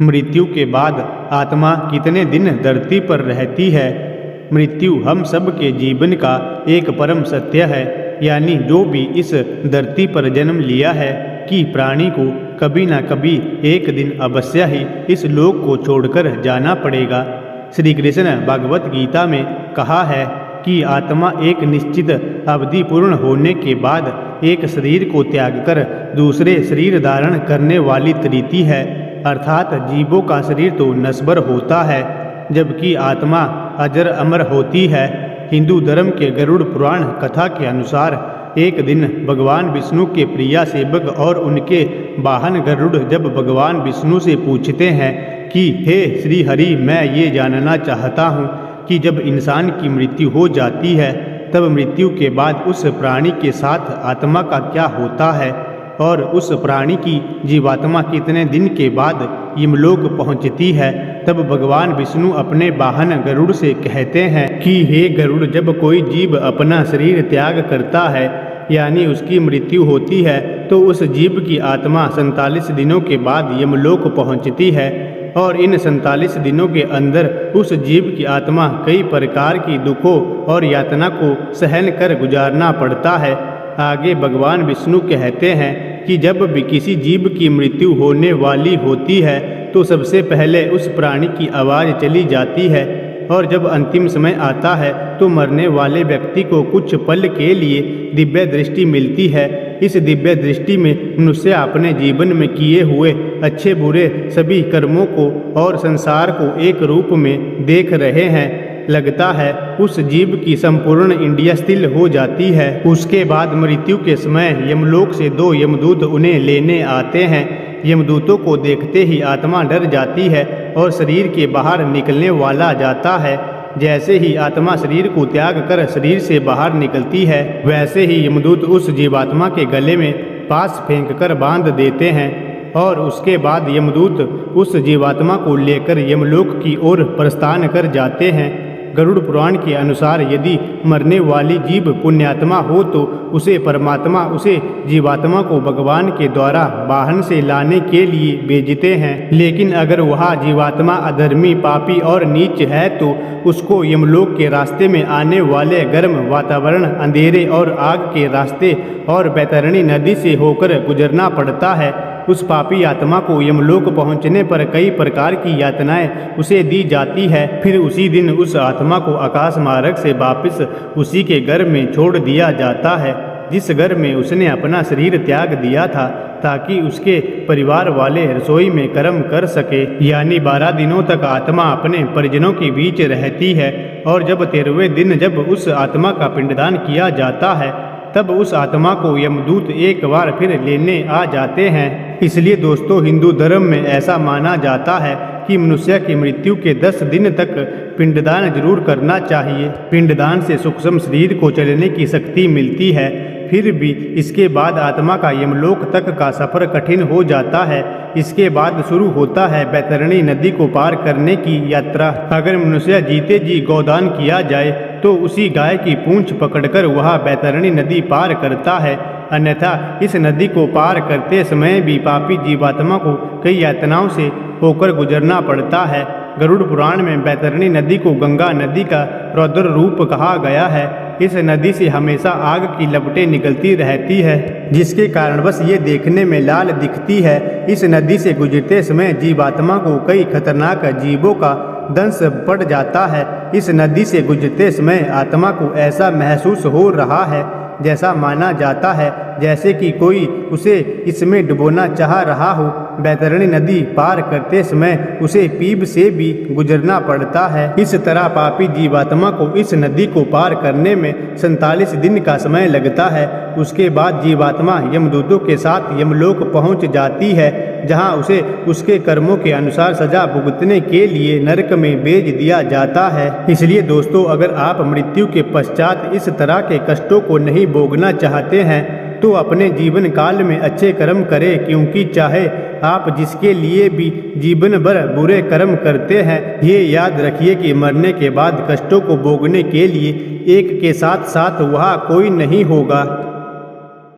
मृत्यु के बाद आत्मा कितने दिन धरती पर रहती है। मृत्यु हम सब के जीवन का एक परम सत्य है। यानी जो भी इस धरती पर जन्म लिया है कि प्राणी को कभी ना कभी एक दिन अवश्य ही इस लोक को छोड़कर जाना पड़ेगा। श्री कृष्ण भगवत गीता में कहा है कि आत्मा एक निश्चित अवधि पूर्ण होने के बाद एक शरीर को त्याग कर दूसरे शरीर धारण करने वाली तृतीय है, अर्थात जीवों का शरीर तो नश्वर होता है जबकि आत्मा अजर अमर होती है। हिंदू धर्म के गरुड़ पुराण कथा के अनुसार एक दिन भगवान विष्णु के प्रिया सेवक और उनके वाहन गरुड़ जब भगवान विष्णु से पूछते हैं कि हे श्री हरि, मैं ये जानना चाहता हूँ कि जब इंसान की मृत्यु हो जाती है तब मृत्यु के बाद उस प्राणी के साथ आत्मा का क्या होता है और उस प्राणी की जीवात्मा कितने दिन के बाद यमलोक पहुंचती है। तब भगवान विष्णु अपने वाहन गरुड़ से कहते हैं कि हे गरुड़, जब कोई जीव अपना शरीर त्याग करता है यानी उसकी मृत्यु होती है तो उस जीव की आत्मा 47 दिनों के बाद यमलोक पहुंचती है और इन 47 दिनों के अंदर उस जीव की आत्मा कई प्रकार की दुखों और यातना को सहन कर गुजारना पड़ता है। आगे भगवान विष्णु कहते हैं कि जब भी किसी जीव की मृत्यु होने वाली होती है तो सबसे पहले उस प्राणी की आवाज़ चली जाती है और जब अंतिम समय आता है तो मरने वाले व्यक्ति को कुछ पल के लिए दिव्य दृष्टि मिलती है। इस दिव्य दृष्टि में मनुष्य अपने जीवन में किए हुए अच्छे बुरे सभी कर्मों को और संसार को एक रूप में देख रहे हैं। लगता है उस जीव की संपूर्ण इंद्रियां स्थिर हो जाती है। उसके बाद मृत्यु के समय यमलोक से 2 यमदूत उन्हें लेने आते हैं। यमदूतों को देखते ही आत्मा डर जाती है और शरीर के बाहर निकलने वाला जाता है। जैसे ही आत्मा शरीर को त्याग कर शरीर से बाहर निकलती है वैसे ही यमदूत उस जीवात्मा के गले में पास फेंक कर बांध देते हैं और उसके बाद यमदूत उस जीवात्मा को लेकर यमलोक की ओर प्रस्थान कर जाते हैं। गरुड़ पुराण के अनुसार यदि मरने वाली जीव पुण्यात्मा हो तो उसे परमात्मा उसे जीवात्मा को भगवान के द्वारा वाहन से लाने के लिए भेजते हैं। लेकिन अगर वह जीवात्मा अधर्मी, पापी और नीच है तो उसको यमलोक के रास्ते में आने वाले गर्म वातावरण, अंधेरे और आग के रास्ते और बैतरणी नदी से होकर गुजरना पड़ता है। उस पापी आत्मा को यमलोक पहुंचने पर कई प्रकार की यातनाएं उसे दी जाती है। फिर उसी दिन उस आत्मा को आकाश मार्ग से वापस उसी के घर में छोड़ दिया जाता है जिस घर में उसने अपना शरीर त्याग दिया था, ताकि उसके परिवार वाले रसोई में कर्म कर सके। यानी 12 दिनों तक आत्मा अपने परिजनों के बीच रहती है और जब 13वें दिन जब उस आत्मा का पिंडदान किया जाता है तब उस आत्मा को यमदूत एक बार फिर लेने आ जाते हैं। इसलिए दोस्तों, हिंदू धर्म में ऐसा माना जाता है कि मनुष्य की मृत्यु के 10 दिन तक पिंडदान जरूर करना चाहिए। पिंडदान से सूक्ष्म शरीर को चलने की शक्ति मिलती है। फिर भी इसके बाद आत्मा का यमलोक तक का सफर कठिन हो जाता है। इसके बाद शुरू होता है बैतरणी नदी को पार करने की यात्रा। अगर मनुष्य जीते जी गोदान किया जाए तो उसी गाय की पूंछ पकड़कर वह बैतरणी नदी पार करता है, अन्यथा इस नदी को पार करते समय भी पापी जीवात्मा को कई यातनाओं से होकर गुजरना पड़ता है। गरुड़ पुराण में बैतरणी नदी को गंगा नदी का रौद्र रूप कहा गया है। इस नदी से हमेशा आग की लपटें निकलती रहती है जिसके कारण बस ये देखने में लाल दिखती है। इस नदी से गुजरते समय जीवात्मा को कई खतरनाक जीवों का दंश पड़ जाता है। इस नदी से गुजरते समय आत्मा को ऐसा महसूस हो रहा है जैसा माना जाता है जैसे कि कोई उसे इसमें डुबोना चाह रहा हो। बैतरणी नदी पार करते समय उसे पीप से भी गुजरना पड़ता है। इस तरह पापी जीवात्मा को इस नदी को पार करने में 47 दिन का समय लगता है। उसके बाद जीवात्मा यमदूतों के साथ यमलोक पहुंच जाती है जहां उसे उसके कर्मों के अनुसार सजा भुगतने के लिए नरक में भेज दिया जाता है। इसलिए दोस्तों, अगर आप मृत्यु के पश्चात इस तरह के कष्टों को नहीं भोगना चाहते हैं तो अपने जीवन काल में अच्छे कर्म करें, क्योंकि चाहे आप जिसके लिए भी जीवन भर बुरे कर्म करते हैं, ये याद रखिए कि मरने के बाद कष्टों को भोगने के लिए एक के साथ साथ वह कोई नहीं होगा।